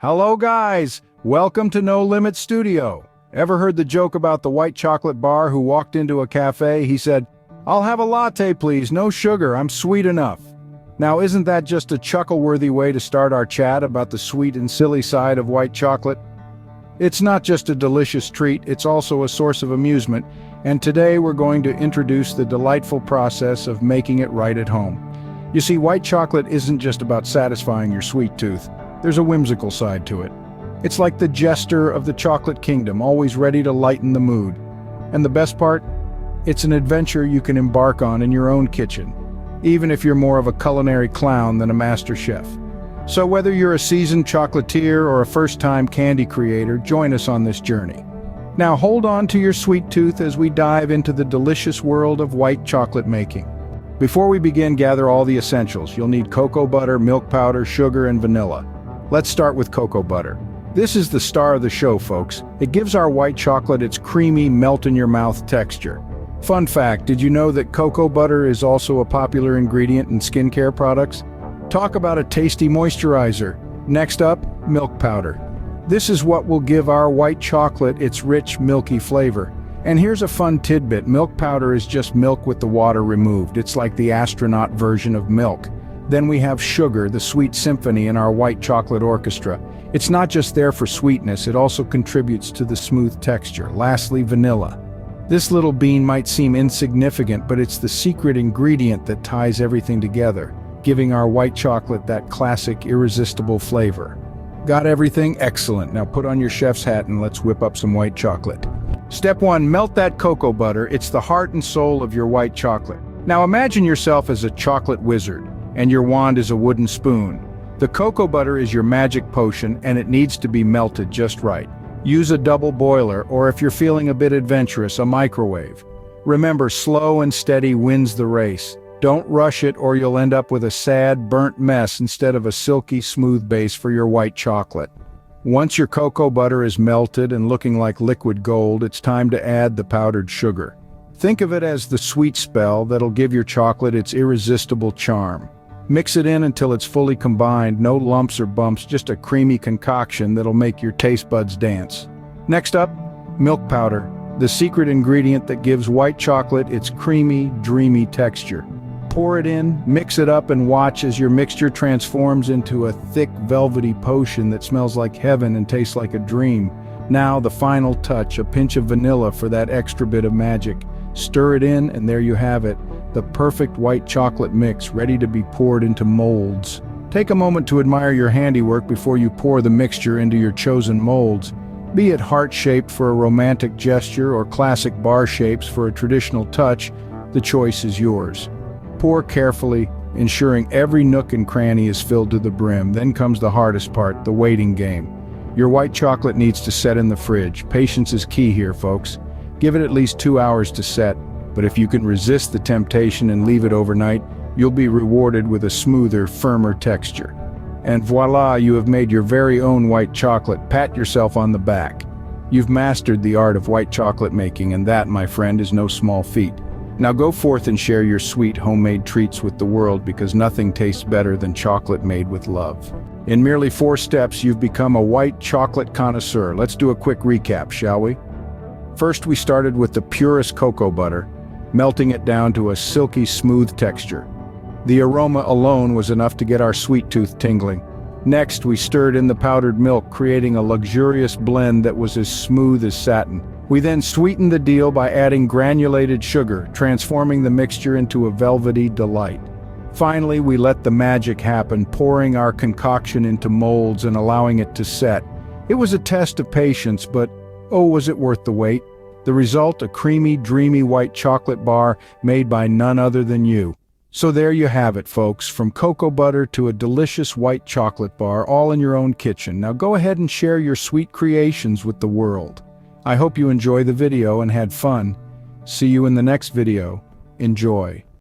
Hello guys, welcome to No Limit Studio. Ever heard the joke about the white chocolate bar who walked into a cafe? He said, "I'll have a latte please, no sugar, I'm sweet enough." Now isn't that just a chuckle-worthy way to start our chat about the sweet and silly side of white chocolate? It's not just a delicious treat, it's also a source of amusement, and today we're going to introduce the delightful process of making it right at home. You see, white chocolate isn't just about satisfying your sweet tooth. There's a whimsical side to it. It's like the jester of the chocolate kingdom, always ready to lighten the mood. And the best part? It's an adventure you can embark on in your own kitchen, even if you're more of a culinary clown than a master chef. So whether you're a seasoned chocolatier or a first-time candy creator, join us on this journey. Now hold on to your sweet tooth as we dive into the delicious world of white chocolate making. Before we begin, gather all the essentials. You'll need cocoa butter, milk powder, sugar, and vanilla. Let's start with cocoa butter. This is the star of the show, folks. It gives our white chocolate its creamy, melt-in-your-mouth texture. Fun fact, did you know that cocoa butter is also a popular ingredient in skincare products? Talk about a tasty moisturizer. Next up, milk powder. This is what will give our white chocolate its rich, milky flavor. And here's a fun tidbit, milk powder is just milk with the water removed. It's like the astronaut version of milk. Then we have sugar, the sweet symphony in our white chocolate orchestra. It's not just there for sweetness, it also contributes to the smooth texture. Lastly, vanilla. This little bean might seem insignificant, but it's the secret ingredient that ties everything together, giving our white chocolate that classic, irresistible flavor. Got everything? Excellent. Now put on your chef's hat and let's whip up some white chocolate. Step 1, melt that cocoa butter. It's the heart and soul of your white chocolate. Now imagine yourself as a chocolate wizard, and your wand is a wooden spoon. The cocoa butter is your magic potion, and it needs to be melted just right. Use a double boiler, or if you're feeling a bit adventurous, a microwave. Remember, slow and steady wins the race. Don't rush it or you'll end up with a sad, burnt mess instead of a silky, smooth base for your white chocolate. Once your cocoa butter is melted and looking like liquid gold, it's time to add the powdered sugar. Think of it as the sweet spell that'll give your chocolate its irresistible charm. Mix it in until it's fully combined, no lumps or bumps, just a creamy concoction that'll make your taste buds dance. Next up, milk powder, the secret ingredient that gives white chocolate its creamy, dreamy texture. Pour it in, mix it up, and watch as your mixture transforms into a thick, velvety potion that smells like heaven and tastes like a dream. Now, the final touch, a pinch of vanilla for that extra bit of magic. Stir it in, and there you have it. The perfect white chocolate mix ready to be poured into molds. Take a moment to admire your handiwork before you pour the mixture into your chosen molds. Be it heart-shaped for a romantic gesture or classic bar shapes for a traditional touch, the choice is yours. Pour carefully, ensuring every nook and cranny is filled to the brim. Then comes the hardest part, the waiting game. Your white chocolate needs to set in the fridge. Patience is key here, folks. Give it at least 2 hours to set. But if you can resist the temptation and leave it overnight, you'll be rewarded with a smoother, firmer texture. And voila, you have made your very own white chocolate. Pat yourself on the back. You've mastered the art of white chocolate making, and that, my friend, is no small feat. Now go forth and share your sweet homemade treats with the world, because nothing tastes better than chocolate made with love. In merely 4 steps, you've become a white chocolate connoisseur. Let's do a quick recap, shall we? First, we started with the purest cocoa butter, melting it down to a silky smooth texture. The aroma alone was enough to get our sweet tooth tingling. Next, we stirred in the powdered milk, creating a luxurious blend that was as smooth as satin. We then sweetened the deal by adding granulated sugar, transforming the mixture into a velvety delight. Finally, we let the magic happen, pouring our concoction into molds and allowing it to set. It was a test of patience, but oh, was it worth the wait? The result, a creamy, dreamy white chocolate bar made by none other than you. So there you have it, folks, from cocoa butter to a delicious white chocolate bar, all in your own kitchen. Now go ahead and share your sweet creations with the world. I hope you enjoy the video and had fun. See you in the next video. Enjoy.